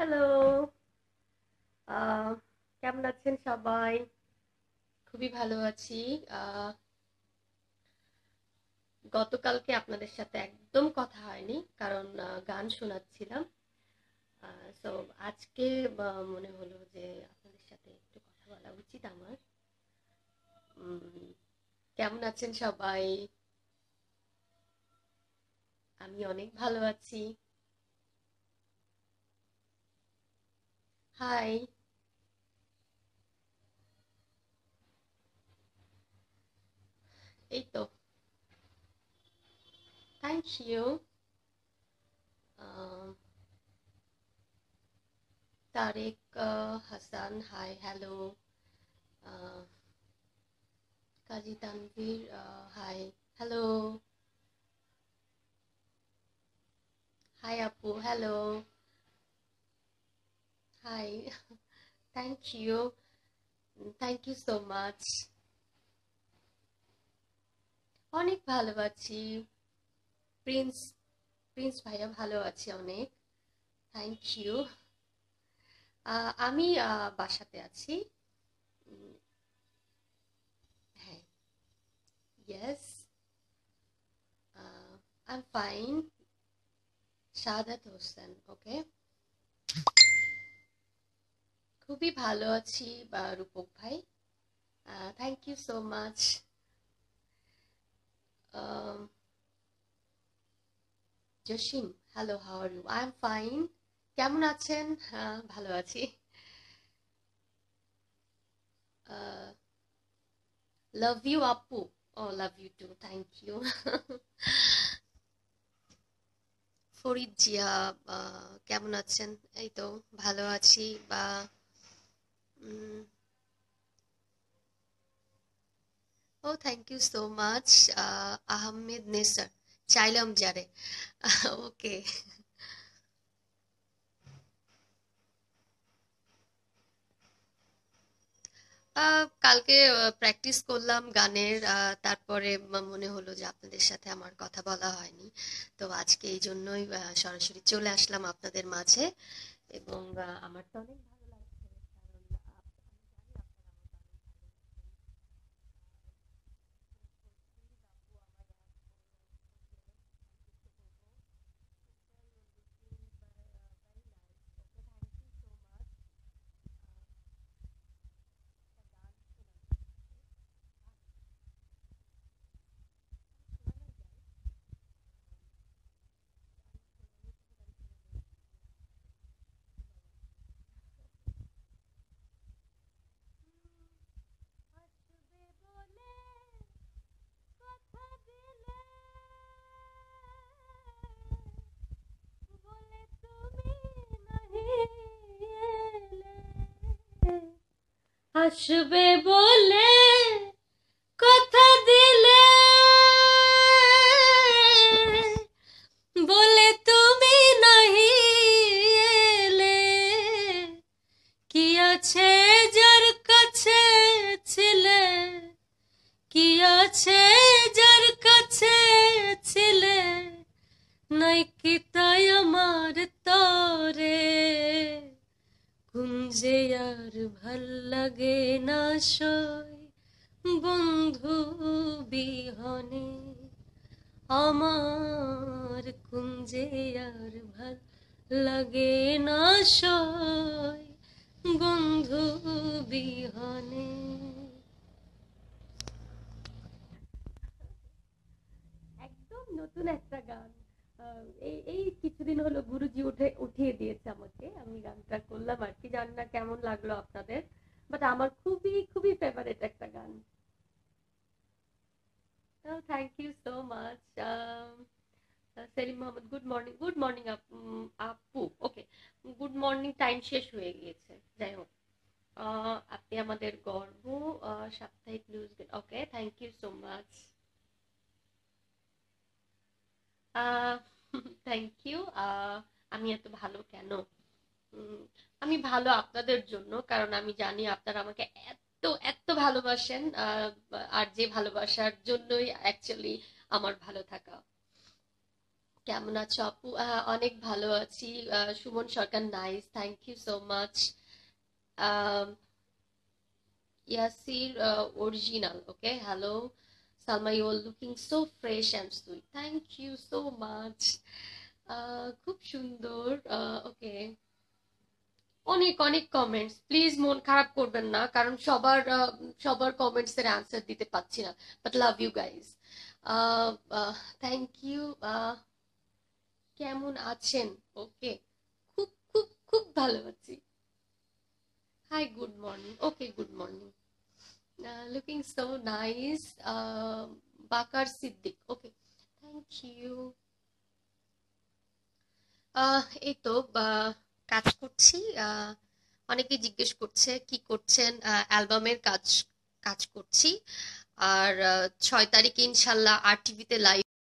Hello. আহ, কেমন আছেন সবাই? খুবই ভালো আছি। আহ, গতকালকে আপনাদের সাথে একদম কথা হয়নি, কারণ গান শোনাচ্ছিলাম। সো আজকে মনে হলো যে আপনাদের সাথে একটু কথা বলা উচিত আমার। উম, কেমন আছেন সবাই? আমি অনেক ভালো আছি। হাই। এই তো। Thank you. Tarek Hasan, hi, hello. Kazi Tanvir, hi, hello. Hi আপু, hello. Hi. Thank you. Thank you so much. অনেক ভালো আছি। প্রিন্স প্রিন্স ভাইয়া ভালো আছে অনেক। Thank you. আমি বাসাতে আছি। উম, হ্যাঁ। Yes. I am fine. Shahadat Hossain, okay. খুবই ভালো আছি বা রূপক ভাই। Thank you so much. Jashim, hello, how are you? I am fine. কেমন আছেন? হ্যাঁ, ভালো আছি। লাভ ইউ আপু। Oh, love you too, thank you. Farid Zia, কেমন আছেন? এই তো ভালো আছি। বা um, oh, thank you so much. Ahmed Nesar, চাইলাম যারে। ওকে। কালকে প্র্যাকটিস করলাম গানের, তারপরে মনে হলো যে আপনাদের সাথে আমার কথা বলা হয়নি, তো আজকে এই জন্যই সরাসরি চলে আসলাম আপনাদের মাঝে। এবং আমার তো অনেক ভালো লাগছে, কারণ আমি জানি আপনারা আমার হাসবে বলে কথা দিলে, বলে তুমি নাহি এলে, কি আছে যার কাছে ছিলে, কি আছে যার কাছে ছিলে, নাই কি তাই আমার তরে, কুঞ্জে আর ভাল লাগে না সই, বন্ধু বিহনে, আমার কুঞ্জে আর ভাল লাগে না সই, বন্ধু বিহনে। একদম নতুন একটা গান। এই এই কিছুদিন হলো গুরুজি উঠিয়ে দিয়েছে আমাকে, আমি গানটা করলাম আর কি। জানি না কেমন লাগলো আপনাদের, বাট আমার খুবই খুবই ফেভারিট একটা গান। Thank you so much. Selim Mohammad, good morning, good morning আপু। ওকে, গুড মর্নিং টাইম শেষ হয়ে গিয়েছে, যাই হোক। আপনি আমাদের গর্ব। সাপ্তাহিক news, okay, thank you so much. Thank you. আমি এত ভালো কেন? উম, আমি ভালো আপনাদের জন্য, কারণ আমি জানি আপনারা আমাকে এত এত ভালোবাসেন। আর যে ভালোবাসার জন্যই অ্যাকচুয়ালি আমার ভালো থাকা। কেমন আছো আপু? অনেক ভালো আছি। Suman Sarkar, nice, thank you so much. Yasir original, okay, hello Salma, you are looking so fresh and sweet, thank you so much. খুব সুন্দর। ওকে, অনেক অনেক কমেন্টস, প্লিজ মন খারাপ করবেন না, কারণ সবার কমেন্টস এর অ্যান্সার দিতে পারছি না, but love you guys. Thank you. কেমন আছেন? ওকে, খুব খুব খুব ভালো আছি। Hi, good morning. Okay, good morning. Looking so nice. Bakar Siddique, okay, thank you. এই তো কাজ করছি। অনেকেই জিজ্ঞেস করছে কি করছেন, অ্যালবামের কাজ কাজ করছি। আর 6 তারিখে ইনশাল্লাহ আর টিভিতে লাইভ